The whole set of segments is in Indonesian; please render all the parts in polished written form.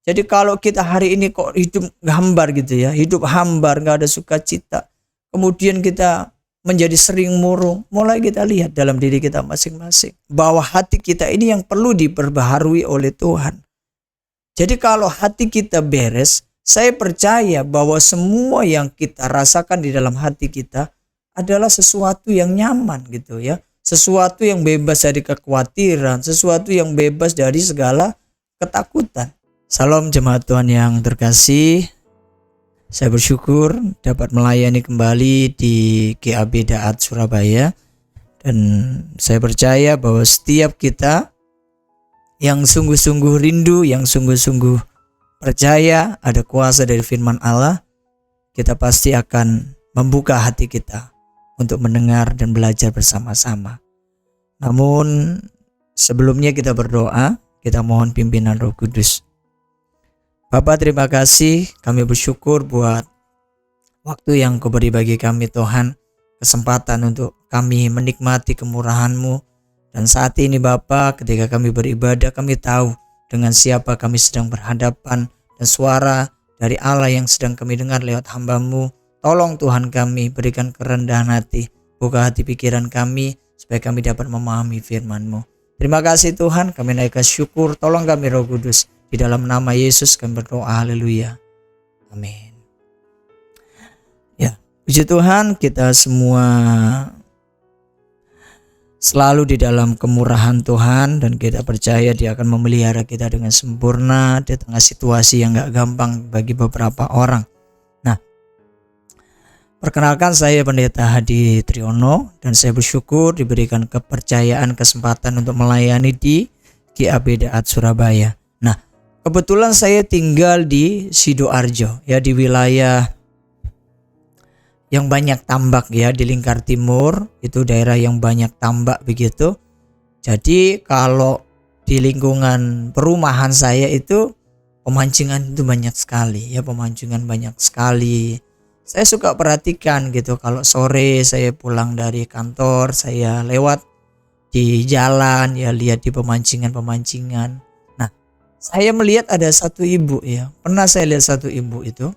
Jadi kalau kita hari ini kok hidup hambar gitu ya, hidup hambar, nggak ada sukacita, kemudian kita menjadi sering murung, mulai kita lihat dalam diri kita masing-masing bahwa hati kita ini yang perlu diperbaharui oleh Tuhan. Jadi kalau hati kita beres, saya percaya bahwa semua yang kita rasakan di dalam hati kita adalah sesuatu yang nyaman gitu ya. Sesuatu yang bebas dari kekhawatiran, sesuatu yang bebas dari segala ketakutan. Salam jemaat Tuhan yang terkasih. Saya bersyukur dapat melayani kembali di GAB Daat Surabaya. Dan saya percaya bahwa setiap kita yang sungguh-sungguh rindu, yang sungguh-sungguh percaya ada kuasa dari firman Allah, kita pasti akan membuka hati kita untuk mendengar dan belajar bersama-sama. Namun sebelumnya kita berdoa, kita mohon pimpinan Roh Kudus. Bapak, terima kasih, kami bersyukur buat waktu yang Kau beri bagi kami Tuhan, kesempatan untuk kami menikmati kemurahan-Mu. Dan saat ini Bapak, ketika kami beribadah, kami tahu dengan siapa kami sedang berhadapan, dan suara dari Allah yang sedang kami dengar lewat hamba-Mu. Tolong Tuhan kami, berikan kerendahan hati, buka hati pikiran kami, supaya kami dapat memahami firman-Mu. Terima kasih Tuhan, kami naikkan syukur, tolong kami Roh Kudus. Di dalam nama Yesus kami berdoa, haleluya, amin. Ya, puji Tuhan, kita semua selalu di dalam kemurahan Tuhan, dan kita percaya Dia akan memelihara kita dengan sempurna di tengah situasi yang gak gampang bagi beberapa orang. Nah, perkenalkan, saya Pendeta Hadi Triyono, dan saya bersyukur diberikan kepercayaan, kesempatan untuk melayani di GAB Daat Surabaya. Nah, kebetulan saya tinggal di Sidoarjo ya, di wilayah yang banyak tambak ya, di Lingkar Timur, itu daerah yang banyak tambak begitu. Jadi kalau di lingkungan perumahan saya itu pemancingan itu banyak sekali ya, pemancingan banyak sekali. Saya suka perhatikan gitu, kalau sore saya pulang dari kantor, saya lewat di jalan ya, lihat di pemancingan. Saya melihat ada satu ibu ya, pernah saya lihat satu ibu itu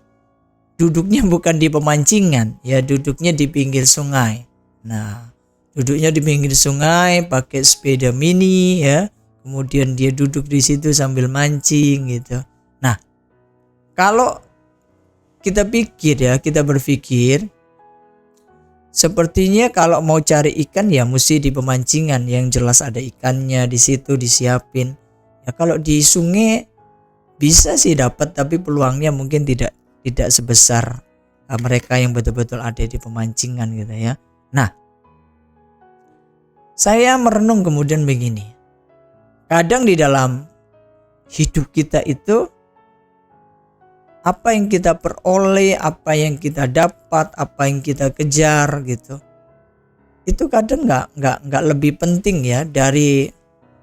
duduknya bukan di pemancingan ya, duduknya di pinggir sungai. Nah, duduknya di pinggir sungai pakai sepeda mini ya, kemudian dia duduk di situ sambil mancing gitu. Nah, kalau kita pikir ya, kita berpikir sepertinya kalau mau cari ikan ya mesti di pemancingan yang jelas ada ikannya di situ disiapin. Ya, kalau di sungai bisa sih dapat, tapi peluangnya mungkin tidak sebesar mereka yang betul-betul ada di pemancingan gitu ya. Nah, saya merenung kemudian begini. Kadang di dalam hidup kita itu apa yang kita peroleh, apa yang kita dapat, apa yang kita kejar gitu, itu kadang nggak lebih penting ya dari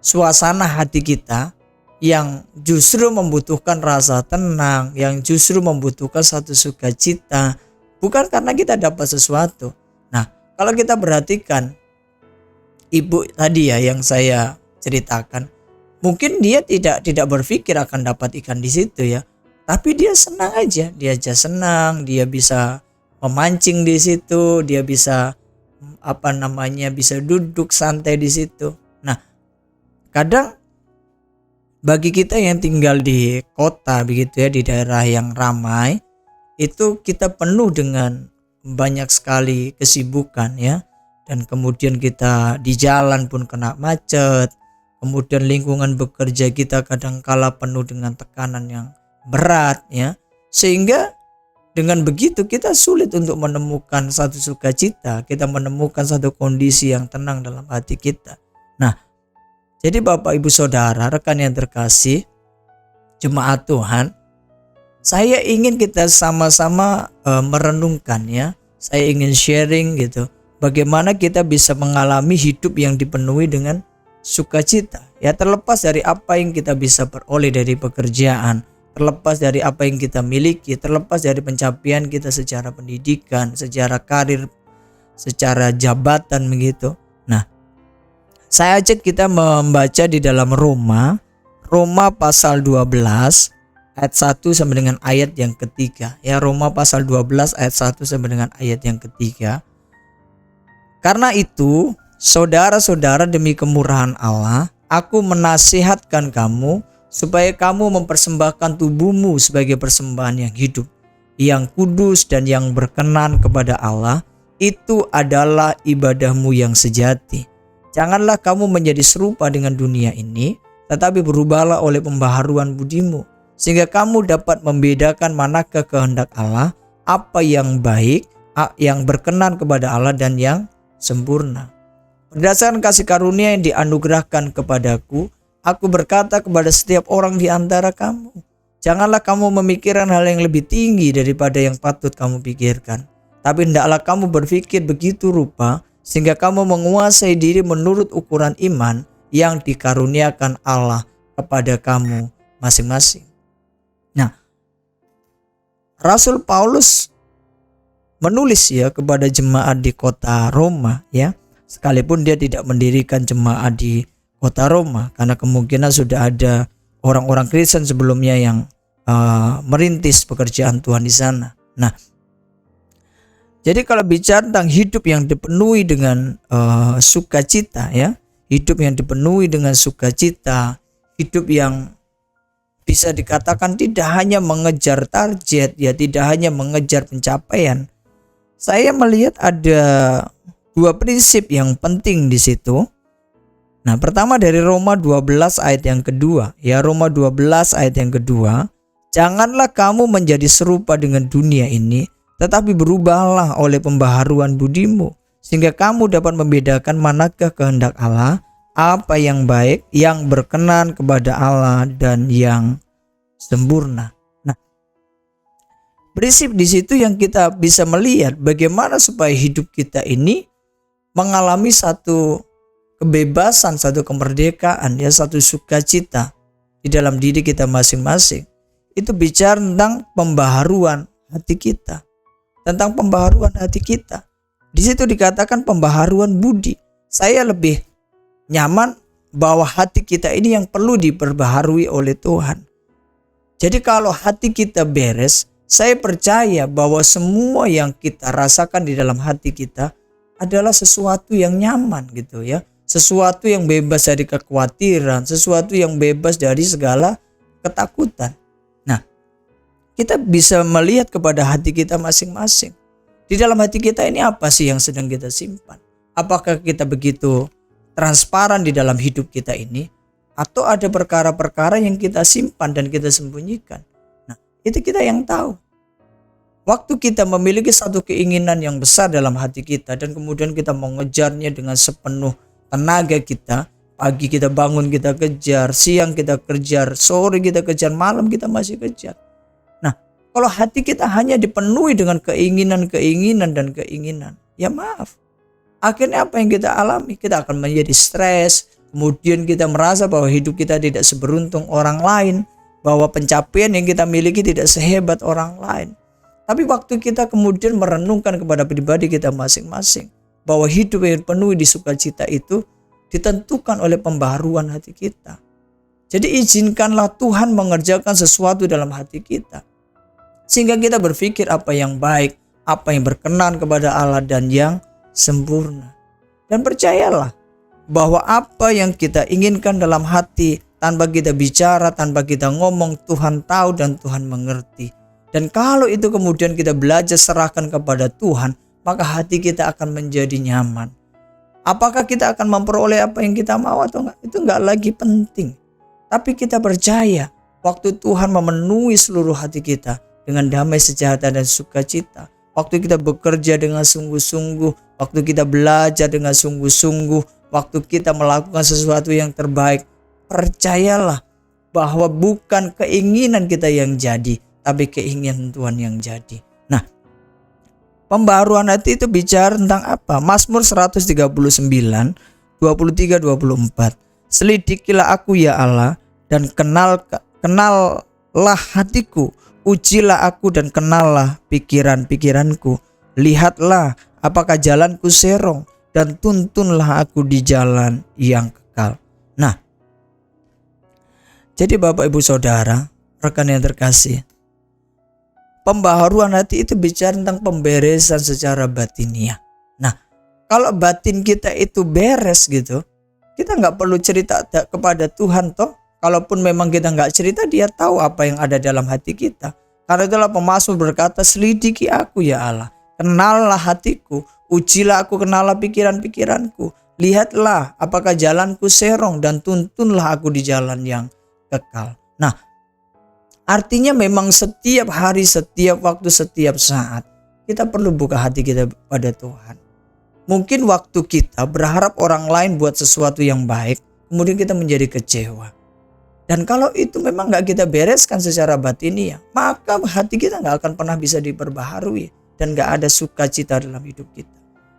suasana hati kita yang justru membutuhkan rasa tenang, yang justru membutuhkan satu sukacita, bukan karena kita dapat sesuatu. Nah, kalau kita perhatikan ibu tadi ya yang saya ceritakan, mungkin dia tidak berpikir akan dapat ikan di situ ya, tapi dia senang aja, dia bisa memancing di situ, dia bisa bisa duduk santai di situ. Nah, kadang bagi kita yang tinggal di kota begitu ya, di daerah yang ramai, itu kita penuh dengan banyak sekali kesibukan ya, dan kemudian kita di jalan pun kena macet, kemudian lingkungan bekerja kita kadangkala penuh dengan tekanan yang berat ya, sehingga dengan begitu kita sulit untuk menemukan satu sukacita, kita menemukan satu kondisi yang tenang dalam hati kita. Nah, jadi Bapak Ibu Saudara, rekan yang terkasih, jemaat Tuhan, saya ingin kita sama-sama merenungkan ya. Saya ingin sharing gitu, bagaimana kita bisa mengalami hidup yang dipenuhi dengan sukacita. Ya, terlepas dari apa yang kita bisa peroleh dari pekerjaan, terlepas dari apa yang kita miliki, terlepas dari pencapaian kita secara pendidikan, secara karir, secara jabatan begitu. Nah, saya ajak kita membaca di dalam Roma pasal 12 ayat 1 sampai dengan ayat yang ketiga. Ya, Roma pasal 12 ayat 1 sampai dengan ayat yang ketiga. Karena itu, saudara-saudara, demi kemurahan Allah, aku menasihatkan kamu supaya kamu mempersembahkan tubuhmu sebagai persembahan yang hidup, yang kudus dan yang berkenan kepada Allah. Itu adalah ibadahmu yang sejati. Janganlah kamu menjadi serupa dengan dunia ini, tetapi berubahlah oleh pembaharuan budimu, sehingga kamu dapat membedakan manakah kehendak Allah, apa yang baik, yang berkenan kepada Allah, dan yang sempurna. Berdasarkan kasih karunia yang dianugerahkan kepadaku, aku berkata kepada setiap orang di antara kamu, janganlah kamu memikirkan hal yang lebih tinggi daripada yang patut kamu pikirkan, tapi hendaklah kamu berpikir begitu rupa sehingga kamu menguasai diri menurut ukuran iman yang dikaruniakan Allah kepada kamu masing-masing. Nah, Rasul Paulus menulis ya kepada jemaat di kota Roma ya, sekalipun dia tidak mendirikan jemaat di kota Roma karena kemungkinan sudah ada orang-orang Kristen sebelumnya yang merintis pekerjaan Tuhan di sana. Nah, jadi kalau bicara tentang hidup yang dipenuhi dengan sukacita ya, hidup yang dipenuhi dengan sukacita, hidup yang bisa dikatakan tidak hanya mengejar target ya, tidak hanya mengejar pencapaian. Saya melihat ada dua prinsip yang penting di situ. Nah, pertama dari Roma 12 ayat yang kedua. Ya, Roma 12 ayat yang kedua. Janganlah kamu menjadi serupa dengan dunia ini, tetapi berubahlah oleh pembaharuan budimu, sehingga kamu dapat membedakan manakah kehendak Allah, apa yang baik, yang berkenan kepada Allah, dan yang sempurna. Nah, prinsip di situ yang kita bisa melihat bagaimana supaya hidup kita ini mengalami satu kebebasan, satu kemerdekaan, ya, satu sukacita di dalam diri kita masing-masing. Itu bicara tentang pembaharuan hati kita, tentang pembaharuan hati kita. Di situ dikatakan pembaharuan budi. Saya lebih nyaman bahwa hati kita ini yang perlu diperbaharui oleh Tuhan. Jadi kalau hati kita beres, saya percaya bahwa semua yang kita rasakan di dalam hati kita adalah sesuatu yang nyaman gitu ya. Sesuatu yang bebas dari kekhawatiran, sesuatu yang bebas dari segala ketakutan. Nah, kita bisa melihat kepada hati kita masing-masing. Di dalam hati kita ini apa sih yang sedang kita simpan? Apakah kita begitu transparan di dalam hidup kita ini? Atau ada perkara-perkara yang kita simpan dan kita sembunyikan? Nah, itu kita yang tahu. Waktu kita memiliki satu keinginan yang besar dalam hati kita dan kemudian kita mengejarnya dengan sepenuh tenaga kita, pagi kita bangun kita kejar, siang kita kejar, sore kita kejar, malam kita masih kejar. Nah, kalau hati kita hanya dipenuhi dengan keinginan dan keinginan, ya maaf, akhirnya apa yang kita alami? Kita akan menjadi stres, kemudian kita merasa bahwa hidup kita tidak seberuntung orang lain, bahwa pencapaian yang kita miliki tidak sehebat orang lain. Tapi waktu kita kemudian merenungkan kepada pribadi kita masing-masing, bahwa hidup yang penuh di sukacita itu ditentukan oleh pembaharuan hati kita. Jadi izinkanlah Tuhan mengerjakan sesuatu dalam hati kita, sehingga kita berpikir apa yang baik, apa yang berkenan kepada Allah, dan yang sempurna. Dan percayalah bahwa apa yang kita inginkan dalam hati, tanpa kita bicara, tanpa kita ngomong, Tuhan tahu dan Tuhan mengerti. Dan kalau itu kemudian kita belajar serahkan kepada Tuhan, maka hati kita akan menjadi nyaman. Apakah kita akan memperoleh apa yang kita mau atau enggak? Itu enggak lagi penting. Tapi kita percaya waktu Tuhan memenuhi seluruh hati kita dengan damai, sejahtera, dan sukacita. Waktu kita bekerja dengan sungguh-sungguh, waktu kita belajar dengan sungguh-sungguh, waktu kita melakukan sesuatu yang terbaik, percayalah bahwa bukan keinginan kita yang jadi, tapi keinginan Tuhan yang jadi. Nah, pembaharuan hati itu bicara tentang apa? Mazmur 139, 23-24. Selidikilah aku ya Allah, dan kenallah hatiku. Ujilah aku dan kenallah pikiran-pikiranku. Lihatlah apakah jalanku serong, dan tuntunlah aku di jalan yang kekal. Nah, jadi Bapak Ibu Saudara, rekan yang terkasih, pembaharuan hati itu bicara tentang pemberesan secara batiniah. Nah, kalau batin kita itu beres gitu, kita nggak perlu cerita kepada Tuhan toh. Kalaupun memang kita nggak cerita, Dia tahu apa yang ada dalam hati kita. Karena itulah pemazmur berkata, selidiki aku ya Allah, kenallah hatiku, ujilah aku, kenallah pikiran-pikiranku. Lihatlah apakah jalanku serong dan tuntunlah aku di jalan yang kekal. Nah, artinya memang setiap hari, setiap waktu, setiap saat kita perlu buka hati kita pada Tuhan. Mungkin waktu kita berharap orang lain buat sesuatu yang baik, kemudian kita menjadi kecewa. Dan kalau itu memang gak kita bereskan secara batiniah, maka hati kita gak akan pernah bisa diperbaharui dan gak ada sukacita dalam hidup kita.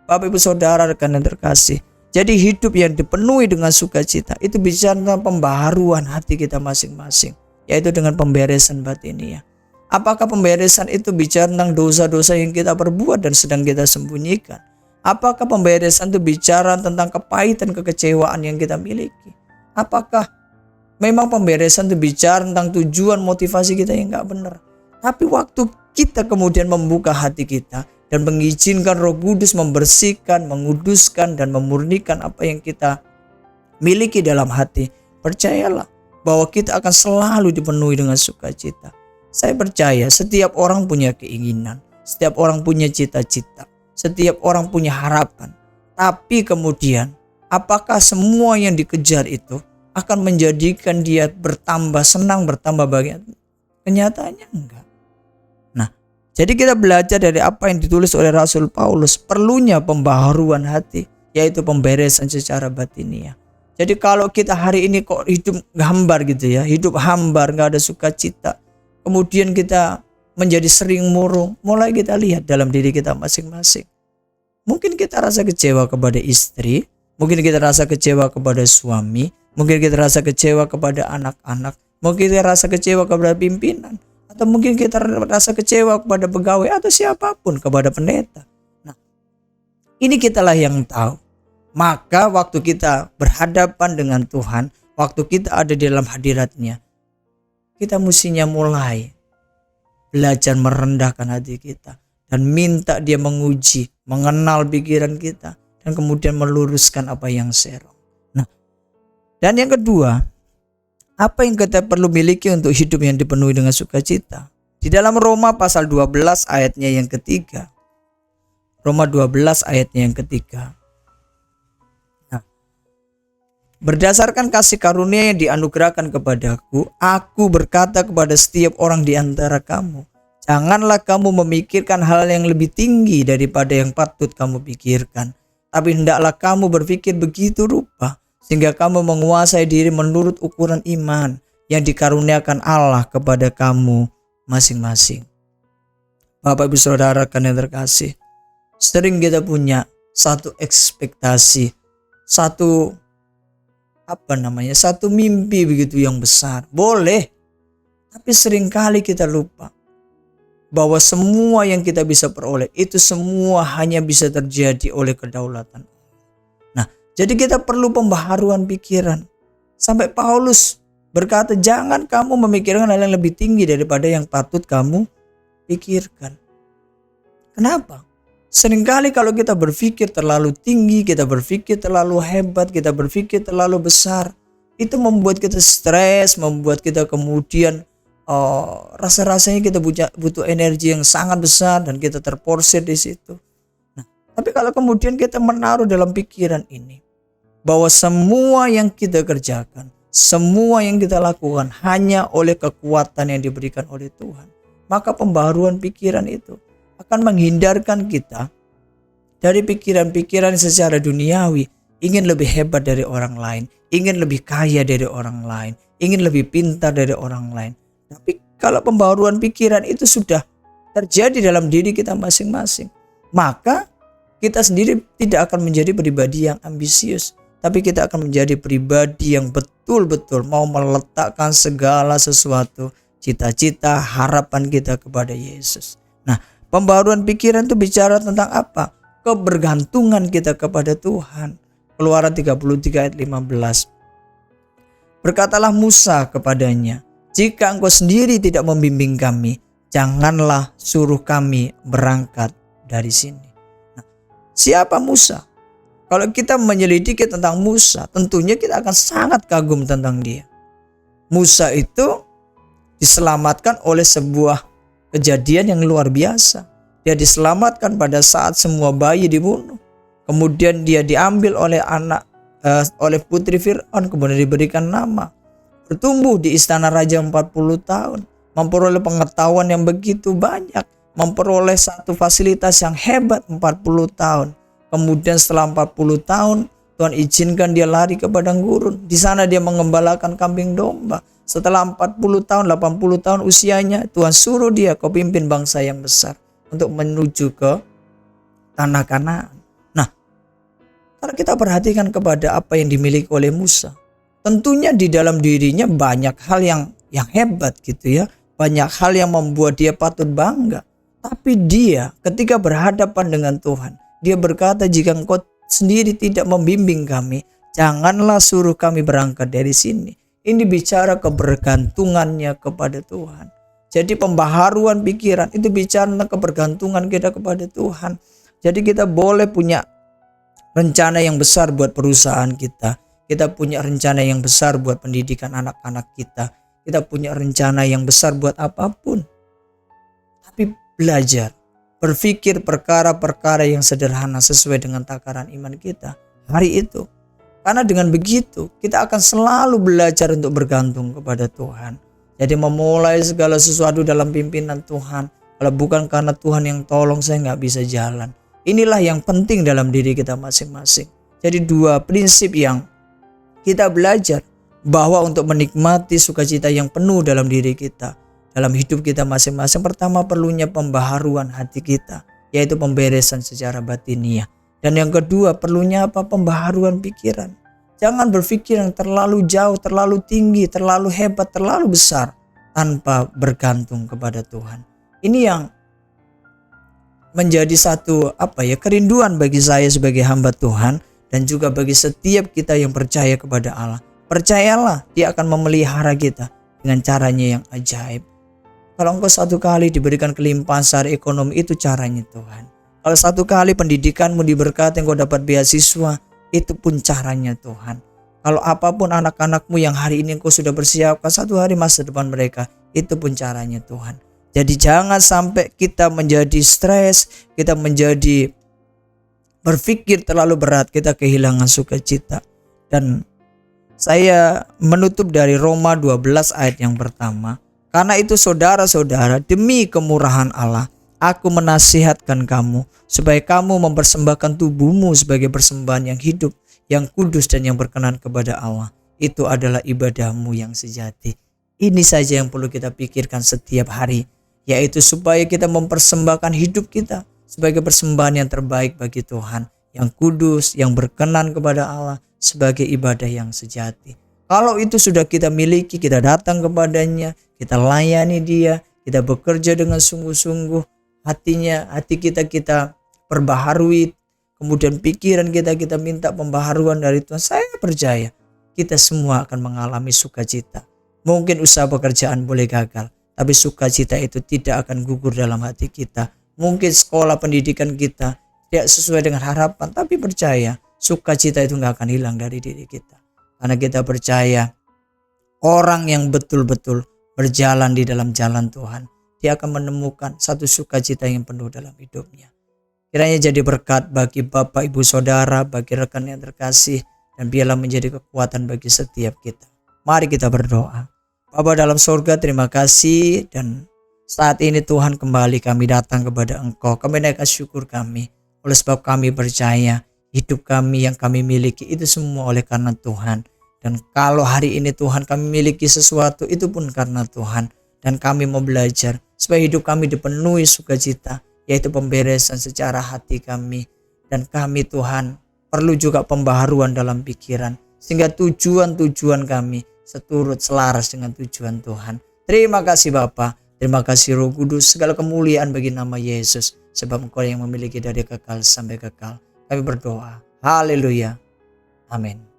Bapak Ibu Saudara rekan yang terkasih, jadi hidup yang dipenuhi dengan sukacita itu bicara tentang pembaharuan hati kita masing-masing, yaitu dengan pemberesan batiniah. Apakah pemberesan itu bicara tentang dosa-dosa yang kita perbuat dan sedang kita sembunyikan? Apakah pemberesan itu bicara tentang kepahitan, kekecewaan yang kita miliki? Apakah memang pemberesan itu bicara tentang tujuan, motivasi kita yang gak benar? Tapi waktu kita kemudian membuka hati kita dan mengizinkan Roh Kudus membersihkan, menguduskan dan memurnikan apa yang kita miliki dalam hati, percayalah bahwa kita akan selalu dipenuhi dengan sukacita. Saya percaya setiap orang punya keinginan, setiap orang punya cita-cita, setiap orang punya harapan. Tapi kemudian apakah semua yang dikejar itu akan menjadikan dia bertambah senang, bertambah bahagia? Kenyataannya enggak. Nah, jadi kita belajar dari apa yang ditulis oleh Rasul Paulus, perlunya pembaharuan hati, yaitu pemberesan secara batiniah. Jadi kalau kita hari ini kok hidup hambar gitu ya, hidup hambar, gak ada sukacita, kemudian kita menjadi sering murung, mulai kita lihat dalam diri kita masing-masing. Mungkin kita rasa kecewa kepada istri, mungkin kita rasa kecewa kepada suami, mungkin kita rasa kecewa kepada anak-anak, mungkin kita rasa kecewa kepada pimpinan, atau mungkin kita rasa kecewa kepada pegawai atau siapapun, kepada pendeta. Nah, ini kitalah yang tahu. Maka waktu kita berhadapan dengan Tuhan, waktu kita ada di dalam hadirat-Nya, kita mestinya mulai belajar merendahkan hati kita dan minta Dia menguji, mengenal pikiran kita, dan kemudian meluruskan apa yang serong. Nah, dan yang kedua, apa yang kita perlu miliki untuk hidup yang dipenuhi dengan sukacita? Di dalam Roma pasal 12 ayatnya yang ketiga. Roma 12 ayatnya yang ketiga. Nah, berdasarkan kasih karunia yang dianugerahkan kepadaku, aku berkata kepada setiap orang di antara kamu, janganlah kamu memikirkan hal yang lebih tinggi daripada yang patut kamu pikirkan, tapi hendaklah kamu berpikir begitu rupa sehingga kamu menguasai diri menurut ukuran iman yang dikaruniakan Allah kepada kamu masing-masing. Bapak Ibu Saudara yang terkasih, sering kita punya satu ekspektasi, satu mimpi begitu yang besar. Boleh, tapi seringkali kita lupa bahwa semua yang kita bisa peroleh itu semua hanya bisa terjadi oleh kedaulatan. Nah, jadi kita perlu pembaharuan pikiran. Sampai Paulus berkata, jangan kamu memikirkan hal yang lebih tinggi daripada yang patut kamu pikirkan. Kenapa? Seringkali kalau kita berpikir terlalu tinggi, kita berpikir terlalu hebat, kita berpikir terlalu besar, itu membuat kita stres, membuat kita kemudian rasa-rasanya kita butuh energi yang sangat besar dan kita terporsir di situ. Nah, tapi kalau kemudian kita menaruh dalam pikiran ini bahwa semua yang kita kerjakan, semua yang kita lakukan hanya oleh kekuatan yang diberikan oleh Tuhan, maka pembaharuan pikiran itu akan menghindarkan kita dari pikiran-pikiran secara duniawi, ingin lebih hebat dari orang lain, ingin lebih kaya dari orang lain, ingin lebih pintar dari orang lain. Tapi kalau pembaharuan pikiran itu sudah terjadi dalam diri kita masing-masing, maka kita sendiri tidak akan menjadi pribadi yang ambisius, tapi kita akan menjadi pribadi yang betul-betul mau meletakkan segala sesuatu, cita-cita, harapan kita kepada Yesus. Nah, pembaharuan pikiran itu bicara tentang apa? Kebergantungan kita kepada Tuhan. Keluaran 33 ayat 15. Berkatalah Musa kepadanya, Jika Engkau sendiri tidak membimbing kami, janganlah suruh kami berangkat dari sini. Nah, siapa Musa? Kalau kita menyelidiki tentang Musa, tentunya kita akan sangat kagum tentang dia. Musa itu diselamatkan oleh sebuah kejadian yang luar biasa. Dia diselamatkan pada saat semua bayi dibunuh. Kemudian dia diambil oleh oleh putri Fir'aun, kemudian diberikan nama. Bertumbuh di istana raja 40 tahun. Memperoleh pengetahuan yang begitu banyak. Memperoleh satu fasilitas yang hebat 40 tahun. Kemudian setelah 40 tahun, Tuhan izinkan dia lari ke padang gurun. Di sana dia mengembalakan kambing domba. Setelah 40 tahun, 80 tahun usianya, Tuhan suruh dia kau pimpin bangsa yang besar untuk menuju ke tanah Kanaan. Nah, kalau kita perhatikan kepada apa yang dimiliki oleh Musa, tentunya di dalam dirinya banyak hal yang hebat gitu ya. Banyak hal yang membuat dia patut bangga. Tapi dia ketika berhadapan dengan Tuhan, dia berkata, jika Engkau sendiri tidak membimbing kami, janganlah suruh kami berangkat dari sini. Ini bicara kebergantungannya kepada Tuhan. Jadi pembaharuan pikiran itu bicara tentang kebergantungan kita kepada Tuhan. Jadi kita boleh punya rencana yang besar buat perusahaan kita. Kita punya rencana yang besar buat pendidikan anak-anak kita. Kita punya rencana yang besar buat apapun. Tapi belajar, berpikir perkara-perkara yang sederhana sesuai dengan takaran iman kita hari itu. Karena dengan begitu kita akan selalu belajar untuk bergantung kepada Tuhan. Jadi memulai segala sesuatu dalam pimpinan Tuhan. Kalau bukan karena Tuhan yang tolong, saya nggak bisa jalan. Inilah yang penting dalam diri kita masing-masing. Jadi dua prinsip yang kita belajar, bahwa untuk menikmati sukacita yang penuh dalam diri kita, dalam hidup kita masing-masing, pertama perlunya pembaharuan hati kita, yaitu pemberesan secara batiniah. Dan yang kedua perlunya apa? Pembaharuan pikiran. Jangan berpikir yang terlalu jauh, terlalu tinggi, terlalu hebat, terlalu besar tanpa bergantung kepada Tuhan. Ini yang menjadi satu kerinduan bagi saya sebagai hamba Tuhan dan juga bagi setiap kita yang percaya kepada Allah. Percayalah, Dia akan memelihara kita dengan caranya yang ajaib. Kalau engkau satu kali diberikan kelimpahan secara ekonomi, itu caranya Tuhan. Kalau satu kali pendidikanmu diberkati, engkau dapat beasiswa, itu pun caranya Tuhan. Kalau apapun anak-anakmu yang hari ini engkau sudah bersiapkan, satu hari masa depan mereka, itu pun caranya Tuhan. Jadi jangan sampai kita menjadi stres, kita menjadi berpikir terlalu berat, kita kehilangan sukacita. Dan saya menutup dari Roma 12 ayat yang pertama. Karena itu saudara-saudara, demi kemurahan Allah, aku menasihatkan kamu supaya kamu mempersembahkan tubuhmu sebagai persembahan yang hidup, yang kudus dan yang berkenan kepada Allah. Itu adalah ibadahmu yang sejati. Ini saja yang perlu kita pikirkan setiap hari, yaitu supaya kita mempersembahkan hidup kita sebagai persembahan yang terbaik bagi Tuhan, yang kudus, yang berkenan kepada Allah, sebagai ibadah yang sejati. Kalau itu sudah kita miliki, kita datang kepadanya, kita layani Dia, kita bekerja dengan sungguh-sungguh, hati kita perbaharui, kemudian pikiran kita minta pembaharuan dari Tuhan. Saya percaya kita semua akan mengalami sukacita. Mungkin usaha pekerjaan boleh gagal, tapi sukacita itu tidak akan gugur dalam hati kita. Mungkin sekolah pendidikan kita tidak sesuai dengan harapan, tapi percaya sukacita itu gak akan hilang dari diri kita. Karena kita percaya orang yang betul-betul berjalan di dalam jalan Tuhan, dia akan menemukan satu sukacita yang penuh dalam hidupnya. Kiranya jadi berkat bagi Bapak, Ibu, Saudara, bagi rekan yang terkasih, dan biarlah menjadi kekuatan bagi setiap kita. Mari kita berdoa. Bapa dalam surga, terima kasih, dan saat ini Tuhan kembali kami datang kepada Engkau. Kami naikkan syukur kami oleh sebab kami percaya hidup kami yang kami miliki itu semua oleh karena Tuhan. Dan kalau hari ini Tuhan kami miliki sesuatu, itu pun karena Tuhan. Dan kami mau belajar supaya hidup kami dipenuhi sukacita, yaitu pemberesan secara hati kami. Dan kami Tuhan perlu juga pembaharuan dalam pikiran, sehingga tujuan-tujuan kami seturut selaras dengan tujuan Tuhan. Terima kasih Bapa, terima kasih Roh Kudus, segala kemuliaan bagi nama Yesus, sebab Engkau yang memiliki dari kekal sampai kekal. Kami berdoa, haleluya, amin.